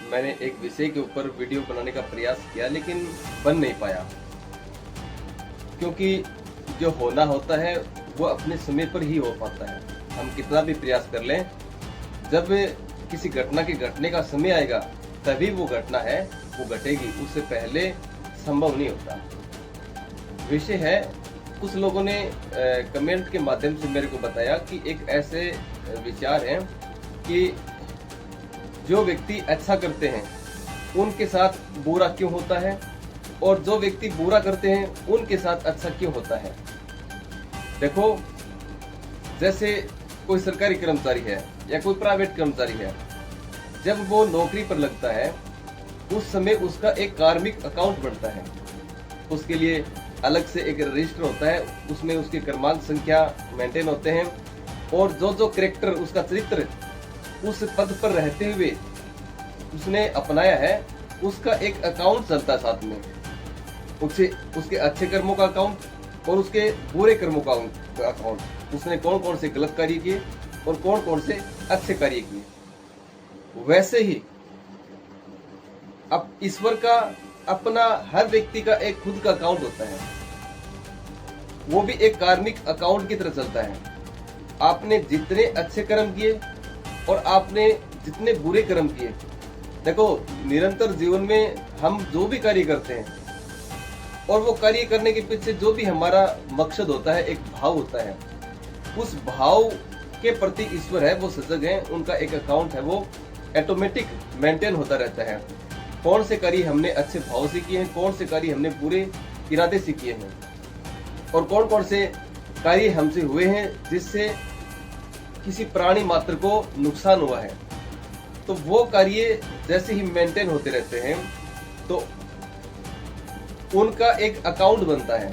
मैंने एक विषय के ऊपर वीडियो बनाने का प्रयास किया, लेकिन बन नहीं पाया, क्योंकि जो होना होता है वो अपने समय पर ही हो पाता है। हम कितना भी प्रयास कर लें, जब किसी घटना के घटने का समय आएगा तभी वो घटना है वो घटेगी, उससे पहले संभव नहीं होता। विषय है, कुछ लोगों ने कमेंट के माध्यम से मेरे को बताया कि एक ऐसे विचार हैं कि जो व्यक्ति अच्छा करते हैं उनके साथ बुरा क्यों होता है, और जो व्यक्ति बुरा करते हैं उनके साथ अच्छा क्यों होता है। देखो, जैसे कोई सरकारी कर्मचारी है या कोई प्राइवेट कर्मचारी है, जब वो नौकरी पर लगता है उस समय उसका एक कार्मिक अकाउंट बनता है। उसके लिए अलग से एक रजिस्टर होता है, उसमें उसके क्रमांक संख्या मेंटेन होते हैं, और जो जो कैरेक्टर उसका चरित्र उस पद पर रहते हुए उसने अपनाया है उसका एक अकाउंट चलता है साथ में। उसके अच्छे कर्मों का अकाउंट और उसके बुरे कर्मों का अकाउंट, उसने कौन कौन से गलत कार्य किए और कौन कौन से अच्छे कार्य किए। वैसे ही अब ईश्वर का अपना हर व्यक्ति का एक खुद का अकाउंट होता है, वो भी एक कार्मिक अकाउंट की तरह चलता है। आपने जितने अच्छे कर्म किए और आपने जितने बुरे कर्म किए, देखो निरंतर जीवन में हम जो भी कार्य करते हैं और वो कार्य करने के पीछे जो भी हमारा मकसद होता है, एक भाव होता है, उस भाव के प्रति ईश्वर है वो सजग है, उनका एक अकाउंट है वो ऑटोमेटिक मेंटेन होता रहता है। कौन से कार्य हमने अच्छे भाव से किए हैं, कौन से कार्य हमने बुरे इरादे से किए हैं, और कौन कौन से कार्य हमसे हुए हैं जिससे किसी प्राणी मात्र को नुकसान हुआ है। तो वो कार्य जैसे ही मेंटेन होते रहते हैं तो उनका एक अकाउंट बनता है,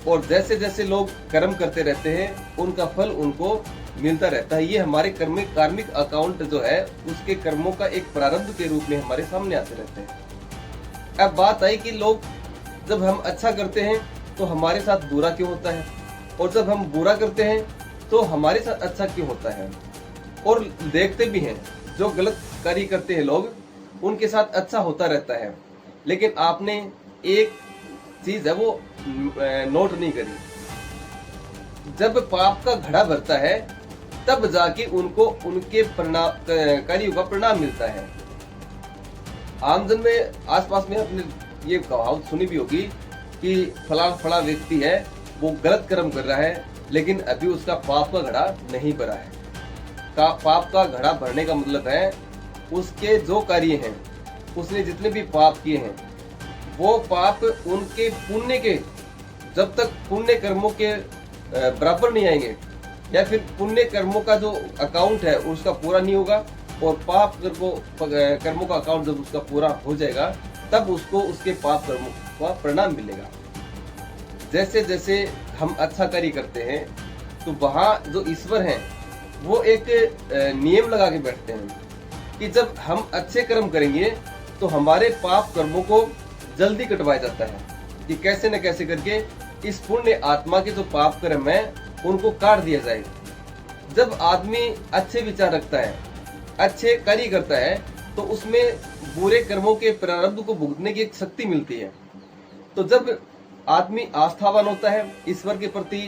और जैसे जैसे लोग कर्म करते रहते हैं उनका फल उनको मिलता रहता है। ये हमारे कार्मिक अकाउंट जो है उसके कर्मों का एक प्रारब्ध के रूप में हमारे सामने आते रहते हैं। अब बात आई कि लोग जब हम अच्छा करते हैं तो हमारे साथ बुरा क्यों होता है, और जब हम बुरा करते हैं तो हमारे साथ अच्छा क्यों होता है। और देखते भी हैं जो गलत कार्य करते हैं लोग, उनके साथ अच्छा होता रहता है, लेकिन आपने एक चीज है वो नोट नहीं करी। जब पाप का घड़ा भरता है तब जाके उनको उनके कार्यों का परिणाम मिलता है। आमजन में आसपास में आपने ये कहावत सुनी भी होगी कि फला व्यक्ति है वो गलत कर्म कर रहा है, लेकिन अभी उसका पाप का घड़ा नहीं भरा है। पाप का घड़ा भरने का मतलब है उसके जो कार्य हैं, उसने जितने भी पाप किए हैं, वो पाप उनके पुण्य के, जब तक पुण्य कर्मों के बराबर नहीं आएंगे, या फिर पुण्य कर्मों का जो अकाउंट है उसका पूरा नहीं होगा, और पाप कर्मों का अकाउंट जब उसका पूरा हो जाएगा तब उसको उसके पाप कर्मों का परिणाम मिलेगा। जैसे जैसे हम अच्छा कार्य करते हैं तो वहाँ जो ईश्वर हैं वो एक नियम लगा के बैठते हैं कि जब हम अच्छे कर्म करेंगे तो हमारे पाप कर्मों को जल्दी कटवाया जाता है, कि कैसे न कैसे करके इस पुण्य आत्मा के जो पाप कर्म है उनको काट दिया जाए। जब आदमी अच्छे विचार रखता है, अच्छे कार्य करता है, तो उसमें बुरे कर्मों के प्रारब्ध को भुगतने की एक शक्ति मिलती है। तो जब आदमी आस्थावान होता है, ईश्वर के प्रति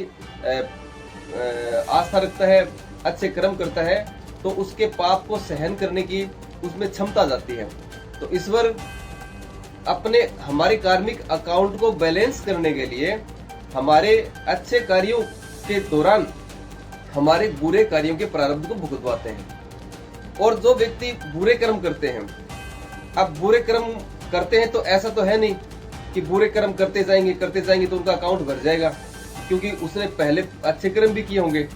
आस्था रखता है, अच्छे कर्म करता है, तो उसके पाप को सहन करने की उसमें क्षमता जाती है। तो ईश्वर अपने हमारे कार्मिक अकाउंट को बैलेंस करने के लिए हमारे अच्छे कार्यों के दौरान हमारे बुरे कार्यों के प्रारब्ध को भुगतवाते हैं। और जो व्यक्ति बुरे कर्म करते हैं, अब बुरे कर्म करते हैं तो ऐसा तो है नहीं कि बुरे कर्म करते जाएंगे तो उनका अकाउंट भर जाएगा, क्योंकि उसने पहले अच्छे कर्म भी किए होंगे।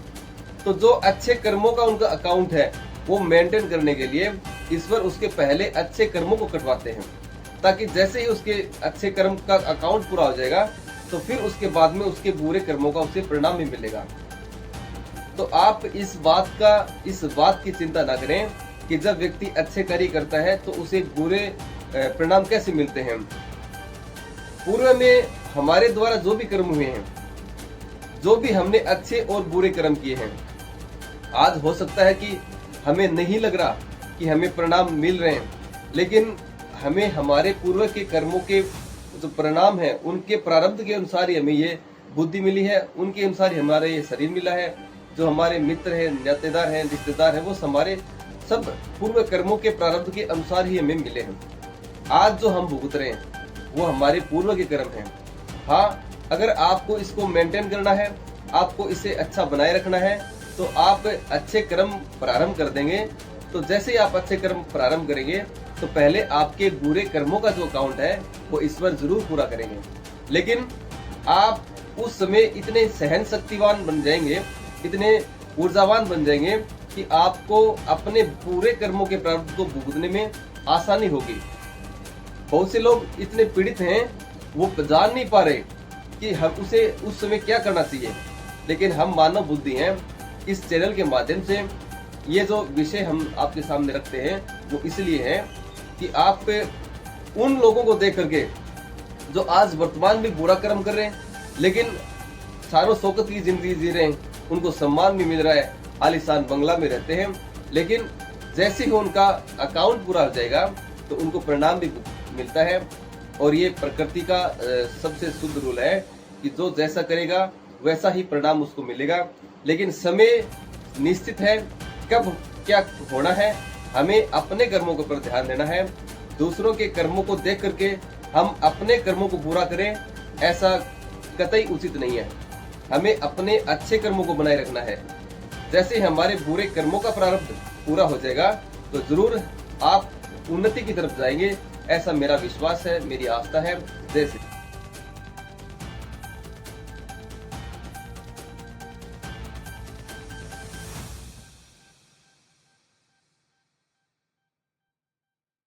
तो जो अच्छे कर्मों का उनका अकाउंट है वो मेंटेन करने के लिए ईश्वर उसके पहले अच्छे कर्मों को कटवाते हैं, ताकि जैसे ही उसके अच्छे कर्म का अकाउंट पूरा हो जाएगा तो फिर उसके बाद में उसके बुरे कर्मों का उसे परिणाम भी मिलेगा। तो आप इस बात की चिंता ना करें कि जब व्यक्ति अच्छे कार्य करता है तो उसे बुरे परिणाम कैसे मिलते हैं। पूर्व में हमारे द्वारा जो भी कर्म हुए हैं, जो भी हमने अच्छे और बुरे कर्म किए हैं, आज हो सकता है कि हमें नहीं लग रहा कि हमें परिणाम मिल रहे हैं, लेकिन हमें हमारे पूर्व के कर्मों के जो परिणाम है, उनके प्रारब्ध के अनुसार ही हमें ये बुद्धि मिली है, उनके अनुसार ही हमारा ये शरीर मिला है। जो हमारे मित्र हैं, नातेदार हैं, रिश्तेदार हैं, वो हमारे सब पूर्व कर्मों के प्रारब्ध के अनुसार ही हमें मिले हैं। आज जो हम भुगत रहे हैं वो हमारे पूर्व के कर्म हैं। हाँ, अगर आपको इसको मेंटेन करना है, आपको इसे अच्छा बनाए रखना है, तो आप अच्छे कर्म प्रारंभ कर देंगे। तो जैसे ही आप अच्छे कर्म प्रारंभ करेंगे तो पहले आपके बुरे कर्मों का जो अकाउंट है वो ईश्वर जरूर पूरा करेंगे। लेकिन आप उस समय इतने सहन शक्तिवान बन जाएंगे, इतने ऊर्जावान बन जाएंगे कि आपको अपने पूरे कर्मों के प्रारब्ध को भुगतने में आसानी होगी। बहुत से लोग इतने पीड़ित हैं, वो जान नहीं पा रहे कि हम उसे उस समय क्या करना चाहिए। लेकिन हम मानव बुद्धि हैं, इस चैनल के माध्यम से ये जो विषय हम आपके सामने रखते हैं वो इसलिए है कि आप उन लोगों को देख करके जो आज वर्तमान में बुरा कर्म कर रहे हैं, लेकिन शानो शौकत की जिंदगी जी रहे हैं, उनको सम्मान भी मिल रहा है, आलीशान बंगला में रहते हैं, लेकिन जैसे ही उनका अकाउंट पूरा हो जाएगा तो उनको परिणाम भी मिलता है। और ये प्रकृति का सबसे शुद्ध रूल है कि जो जैसा करेगा वैसा ही परिणाम उसको मिलेगा। लेकिन समय निश्चित है, कब क्या होना है, हमें अपने कर्मों के ऊपर ध्यान देना है। दूसरों के कर्मों को देख करके हम अपने कर्मों को पूरा करें, ऐसा कतई उचित नहीं है। हमें अपने अच्छे कर्मों को बनाए रखना है। जैसे हमारे बुरे कर्मों का प्रारब्ध पूरा हो जाएगा तो जरूर आप उन्नति की तरफ जाएंगे, ऐसा मेरा विश्वास है, मेरी आस्था है। जय श्री